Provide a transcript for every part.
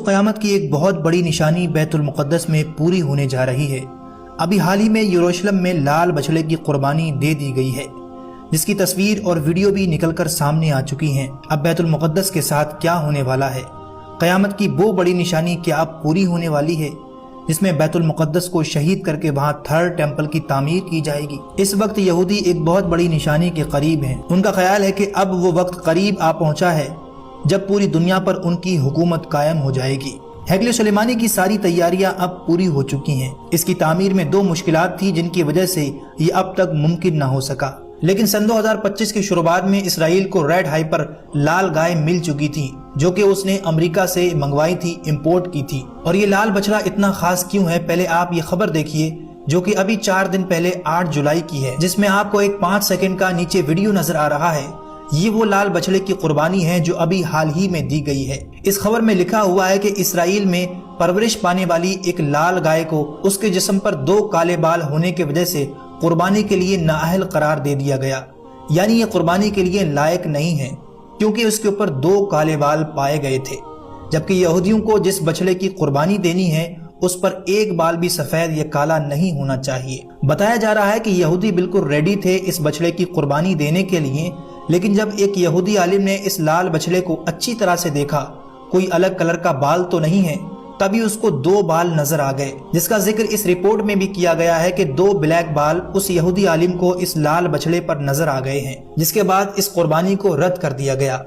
قیامت کی ایک بہت بڑی نشانی بیت المقدس میں پوری ہونے جا رہی ہے۔ ابھی حال ہی میں یروشلم میں لال بچڑے کی قربانی دے دی گئی ہے، جس کی تصویر اور ویڈیو بھی نکل کر سامنے آ چکی ہیں۔ اب بیت المقدس کے ساتھ کیا ہونے والا ہے؟ قیامت کی وہ بڑی نشانی کیا اب پوری ہونے والی ہے جس میں بیت المقدس کو شہید کر کے وہاں تھرڈ ٹیمپل کی تعمیر کی جائے گی؟ اس وقت یہودی ایک بہت بڑی نشانی کے قریب ہیں۔ ان کا خیال ہے کہ اب وہ وقت قریب آ پہنچا ہے جب پوری دنیا پر ان کی حکومت قائم ہو جائے گی۔ ہیکل سلیمانی کی ساری تیاریاں اب پوری ہو چکی ہیں۔ اس کی تعمیر میں 2 مشکلات تھی جن کی وجہ سے یہ اب تک ممکن نہ ہو سکا، لیکن سن 2025 کی شروعات میں اسرائیل کو ریڈ ہائپر لال گائے مل چکی تھی، جو کہ اس نے امریکہ سے منگوائی تھی، امپورٹ کی تھی۔ اور یہ لال بچڑا اتنا خاص کیوں ہے؟ پہلے آپ یہ خبر دیکھیے جو کہ ابھی 4 دن پہلے 8 جولائی کی ہے، جس میں آپ کو ایک 5 سیکنڈ کا نیچے ویڈیو نظر آ رہا ہے۔ یہ وہ لال بچڑے کی قربانی ہے جو ابھی حال ہی میں دی گئی ہے۔ اس خبر میں لکھا ہوا ہے کہ اسرائیل میں پرورش پانے والی ایک لال گائے کو اس کے جسم پر 2 کالے بال ہونے کی وجہ سے قربانی کے لیے نااہل قرار دے دیا گیا، یعنی یہ قربانی کے لیے لائق نہیں ہے کیونکہ اس کے اوپر 2 کالے بال پائے گئے تھے، جبکہ یہودیوں کو جس بچڑے کی قربانی دینی ہے اس پر ایک بال بھی سفید یا کالا نہیں ہونا چاہیے۔ بتایا جا رہا ہے کہ یہودی بالکل ریڈی تھے اس بچڑے کی قربانی دینے کے لیے، لیکن جب ایک یہودی عالم نے اس لال بچڑے کو اچھی طرح سے دیکھا، کوئی الگ کلر کا بال تو نہیں ہے، تبھی اس کو 2 بال نظر آ گئے، جس کا ذکر اس رپورٹ میں بھی کیا گیا ہے کہ 2 بلیک بال اس یہودی عالم کو اس لال بچڑے پر نظر آ گئے ہیں، جس کے بعد اس قربانی کو رد کر دیا گیا۔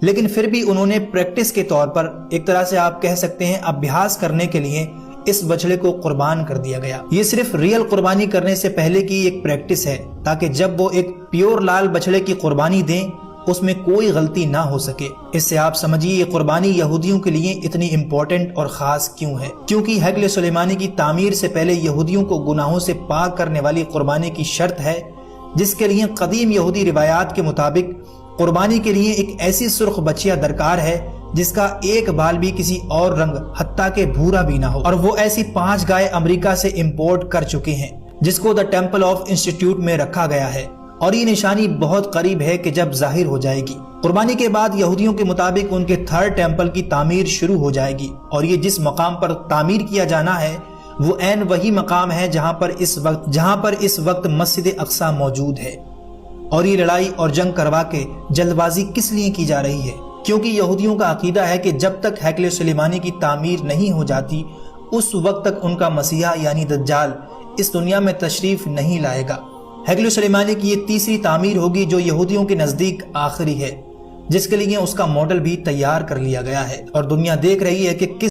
لیکن پھر بھی انہوں نے پریکٹس کے طور پر، ایک طرح سے آپ کہہ سکتے ہیں ابیاس کرنے کے لیے، اس بچڑے کو قربان کر دیا گیا۔ یہ صرف ریل قربانی کرنے سے پہلے کی ایک پریکٹس ہے تاکہ جب وہ ایک پیور لال بچڑے کی قربانی دیں اس میں کوئی غلطی نہ ہو سکے۔ اس سے آپ سمجھیے یہ قربانی یہودیوں کے لیے اتنی امپورٹنٹ اور خاص کیوں ہے، کیونکہ ہیکل سلیمانی کی تعمیر سے پہلے یہودیوں کو گناہوں سے پاک کرنے والی قربانی کی شرط ہے، جس کے لیے قدیم یہودی روایات کے مطابق قربانی کے لیے ایک ایسی سرخ بچیا درکار ہے جس کا ایک بال بھی کسی اور رنگ حتیٰ کہ بھورا بھی نہ ہو، اور وہ ایسی 5 گائے امریکہ سے امپورٹ کر چکے ہیں جس کو دا ٹیمپل آف انسٹیٹیوٹ میں رکھا گیا ہے، اور یہ نشانی بہت قریب ہے کہ جب ظاہر ہو جائے گی۔ قربانی کے بعد یہودیوں کے مطابق ان کے تھرڈ ٹیمپل کی تعمیر شروع ہو جائے گی، اور یہ جس مقام پر تعمیر کیا جانا ہے وہ عین وہی مقام ہے جہاں پر اس وقت مسجد اقصی موجود ہے۔ اور یہ لڑائی اور جنگ کروا کے جلد بازی کس لیے کی جا رہی ہے؟ کیونکہ یہودیوں کا عقیدہ ہے کہ جب تک ہیکل سلیمانی کی تعمیر نہیں ہو جاتی اس وقت تک ان کا مسیحا یعنی دجال اس دنیا میں تشریف نہیں لائے گا۔ ہیکل سلیمانی کی یہ 3ری تعمیر ہوگی جو یہودیوں کے نزدیک آخری ہے، جس کے لیے اس کا ماڈل بھی تیار کر لیا گیا ہے، اور دنیا دیکھ رہی ہے کہ کس